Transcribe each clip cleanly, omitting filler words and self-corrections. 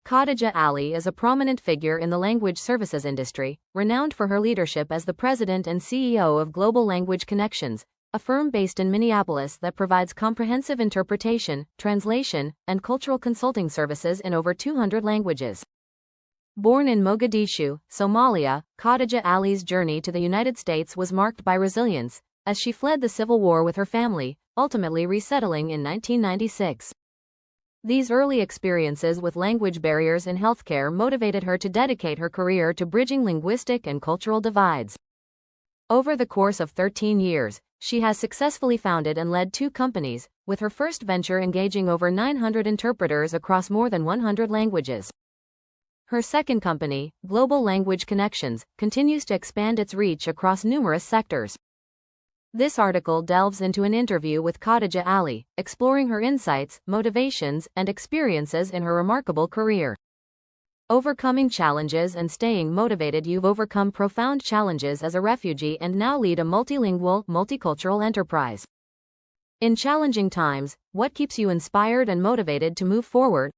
Khadija Ali is a prominent figure in the language services industry, renowned for her leadership as the president and CEO of Global Language Connections, a firm based in Minneapolis that provides comprehensive interpretation, translation, and cultural consulting services in over 200 languages. Born in Mogadishu, Somalia, Khadija Ali's journey to the United States was marked by resilience, as she fled the civil war with her family, ultimately resettling in 1996. These early experiences with language barriers in healthcare motivated her to dedicate her career to bridging linguistic and cultural divides. Over the course of 13 years, she has successfully founded and led 2 companies, with her first venture engaging over 900 interpreters across more than 100 languages. Her second company, Global Language Connections, continues to expand its reach across numerous sectors. This article delves into an interview with Khadija Ali, exploring her insights, motivations, and experiences in her remarkable career. Overcoming challenges and staying motivated. You've overcome profound challenges as a refugee and now lead a multilingual, multicultural enterprise. In challenging times, what keeps you inspired and motivated to move forward?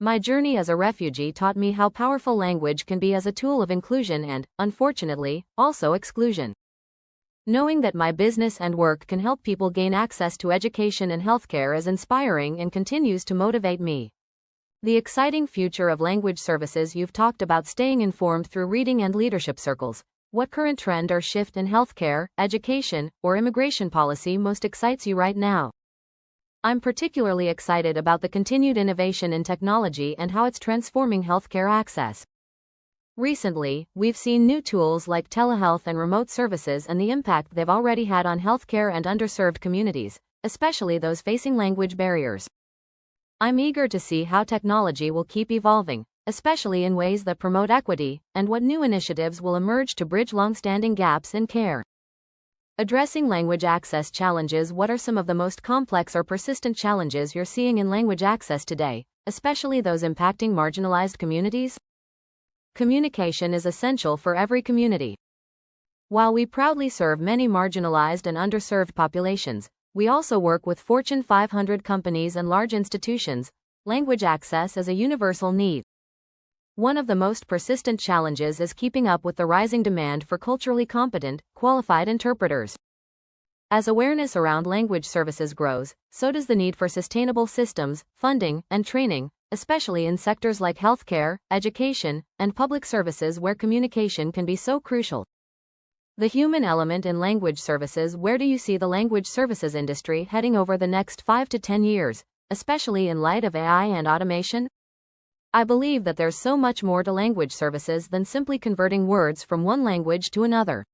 My journey as a refugee taught me how powerful language can be as a tool of inclusion and, unfortunately, also exclusion. Knowing that my business and work can help people gain access to education and healthcare is inspiring and continues to motivate me. The exciting future of language services. You've talked about staying informed through reading and leadership circles. What current trend or shift in healthcare, education, or immigration policy most excites you right now? I'm particularly excited about the continued innovation in technology and how it's transforming healthcare access. Recently, we've seen new tools like telehealth and remote services and the impact they've already had on healthcare and underserved communities, especially those facing language barriers. I'm eager to see how technology will keep evolving, especially in ways that promote equity, and what new initiatives will emerge to bridge long-standing gaps in care. Addressing language access challenges. What are some of the most complex or persistent challenges you're seeing in language access today, especially those impacting marginalized communities? Communication is essential for every community. While we proudly serve many marginalized and underserved populations, we also work with Fortune 500 companies and large institutions. Language access is a universal need. One of the most persistent challenges is keeping up with the rising demand for culturally competent, qualified interpreters. As awareness around language services grows, so does the need for sustainable systems, funding, and training, especially in sectors like healthcare, education, and public services where communication can be so crucial. The human element in language services. Where do you see the language services industry heading over the next 5 to 10 years, especially in light of AI and automation? I believe that there's so much more to language services than simply converting words from one language to another.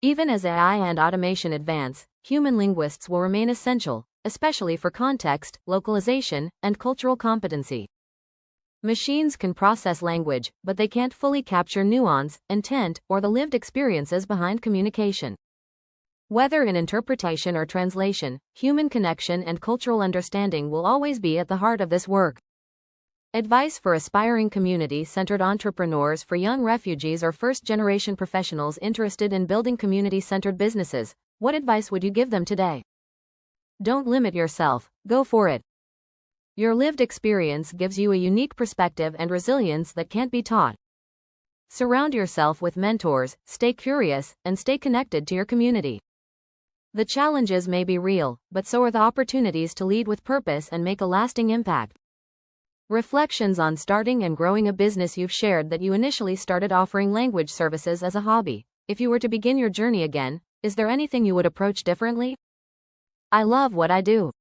Even as AI and automation advance, human linguists will remain essential, especially for context, localization, and cultural competency. Machines can process language, but they can't fully capture nuance, intent, or the lived experiences behind communication. Whether in interpretation or translation, human connection and cultural understanding will always be at the heart of this work. Advice for aspiring community-centered entrepreneurs. For young refugees or first-generation professionals interested in building community-centered businesses, what advice would you give them today? Don't limit yourself, go for it. Your lived experience gives you a unique perspective and resilience that can't be taught. Surround yourself with mentors, stay curious, and stay connected to your community. The challenges may be real, but so are the opportunities to lead with purpose and make a lasting impact. Reflections on starting and growing a business. You've shared that you initially started offering language services as a hobby. If you were to begin your journey again, is there anything you would approach differently? I love what I do.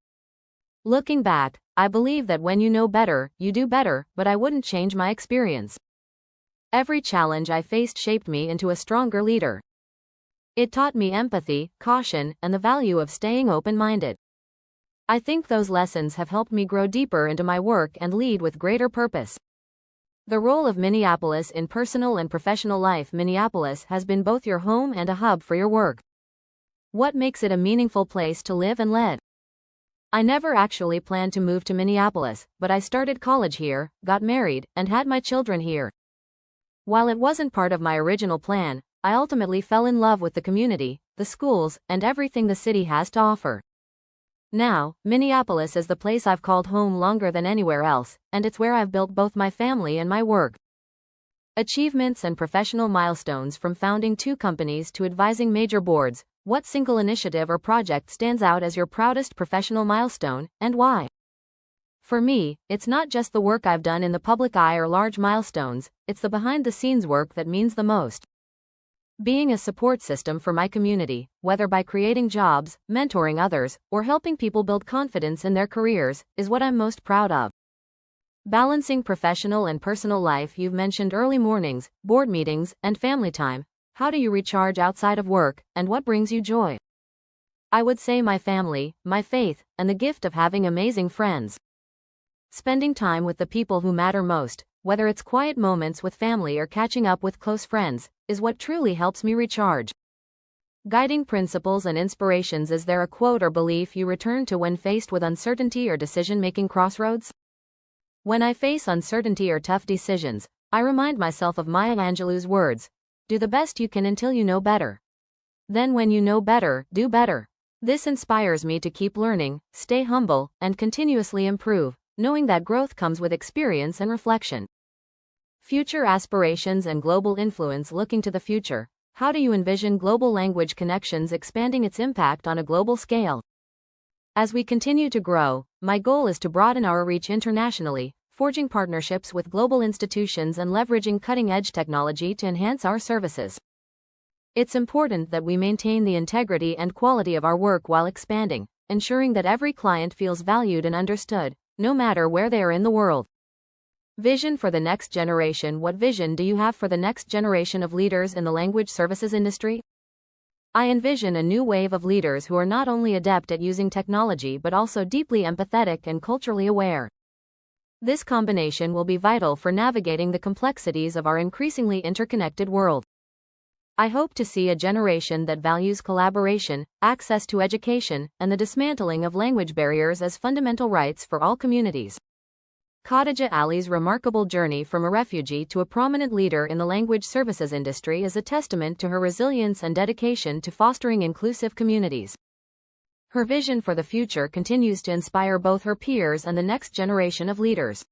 Looking back, I believe that when you know better, you do better, but I wouldn't change my experience. Every challenge I faced shaped me into a stronger leader. It taught me empathy, caution, and the value of staying open-minded. I think those lessons have helped me grow deeper into my work and lead with greater purpose. The role of Minneapolis in personal and professional life. Minneapolis has been both your home and a hub for your work. What makes it a meaningful place to live and lead? I never actually planned to move to Minneapolis, but I started college here, got married, and had my children here. While it wasn't part of my original plan, I ultimately fell in love with the community, the schools, and everything the city has to offer. Now, Minneapolis is the place I've called home longer than anywhere else, and it's where I've built both my family and my work. Achievements and professional milestones, from founding 2 companies to advising major boards. What single initiative or project stands out as your proudest professional milestone, and why? For me, it's not just the work I've done in the public eye or large milestones, it's the behind-the-scenes work that means the most. Being a support system for my community, whether by creating jobs, mentoring others, or helping people build confidence in their careers, is what I'm most proud of. Balancing professional and personal life. You've mentioned early mornings, board meetings, and family time. How do you recharge outside of work, and what brings you joy? I would say my family, my faith, and the gift of having amazing friends. Spending time with the people who matter most, whether it's quiet moments with family or catching up with close friends, is what truly helps me recharge. Guiding principles and inspirations. Is there a quote or belief you return to when faced with uncertainty or decision-making crossroads? When I face uncertainty or tough decisions, I remind myself of Maya Angelou's words: do the best you can until you know better. Then when you know better, do better. This inspires me to keep learning, stay humble, and continuously improve, knowing that growth comes with experience and reflection. Future aspirations and global influence. Looking to the future, how do you envision Global Language Connections expanding its impact on a global scale? As we continue to grow, my goal is to broaden our reach internationally, forging partnerships with global institutions and leveraging cutting-edge technology to enhance our services. It's important that we maintain the integrity and quality of our work while expanding, ensuring that every client feels valued and understood, no matter where they are in the world. Vision for the next generation. What vision do you have for the next generation of leaders in the language services industry? I envision a new wave of leaders who are not only adept at using technology but also deeply empathetic and culturally aware. This combination will be vital for navigating the complexities of our increasingly interconnected world. I hope to see a generation that values collaboration, access to education, and the dismantling of language barriers as fundamental rights for all communities. Khadija Ali's remarkable journey from a refugee to a prominent leader in the language services industry is a testament to her resilience and dedication to fostering inclusive communities. Her vision for the future continues to inspire both her peers and the next generation of leaders.